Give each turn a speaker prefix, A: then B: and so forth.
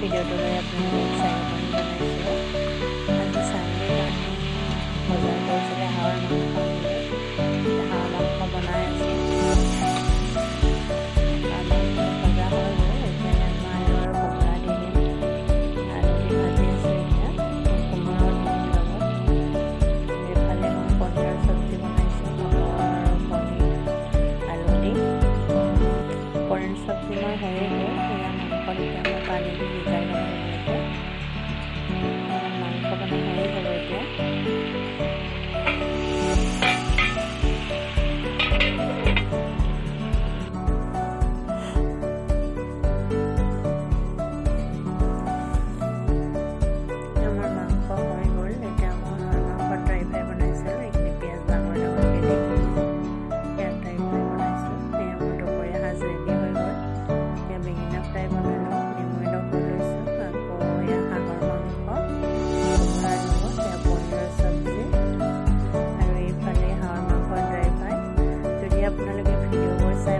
A: ভিডিঅ'টো লৈ আপোনালোকে চাই বনাইছোঁ। আজি চানডে কাৰণে বজাৰ কৰিছিলে হাঁহৰ মাংস আনিলে। হাঁহৰ মাংস বনাই আছোঁ। আলু ভজা হৈ গ'ল। এতিয়া ইয়াত মই আলু আৰু কোমোৰা দি দিম। আলু দি ভাজি আছোঁ এতিয়া কোমোৰাও দি দিম লগত। এইফালে মই পনীৰৰ চব্জি বনাইছোঁ। মটৰ আৰু পনীৰ আলু দি। পনীৰ চব্জি মই হৈয়ে গ'ল। এয়া মাংসত এতিয়া মই পানী দি সিজাই ল'ব ধুনীয়াকৈ। মাংস বনাই হৈয়ে যাব এতিয়া। আমাৰ মাংস হৈ গ'ল। এতিয়া মই মাংসত ড্ৰাই ফ্ৰাই বনাইছিলোঁ। এইখিনি পিঁয়াজ ডাঙৰ ডাঙৰকৈ দি ইয়াত ড্ৰাই ফ্ৰাই বনাইছোঁ। সেয়া মোৰ দুপৰীয়া সাজ ৰেডি হৈ গ'ল। এতিয়া বেঙেনা ফ্ৰাই বনালোঁ। নেমু এডোখৰ লৈছোঁ। আকৌ এয়া হাঁহৰ মাংস কোমোৰাৰ লগত, এয়া পনীৰৰ চব্জি আৰু এইফালে হাঁহৰ মাংস ড্ৰাই ফ্ৰাই। যদি আপোনালোকে ভিডিঅ'বোৰ চাই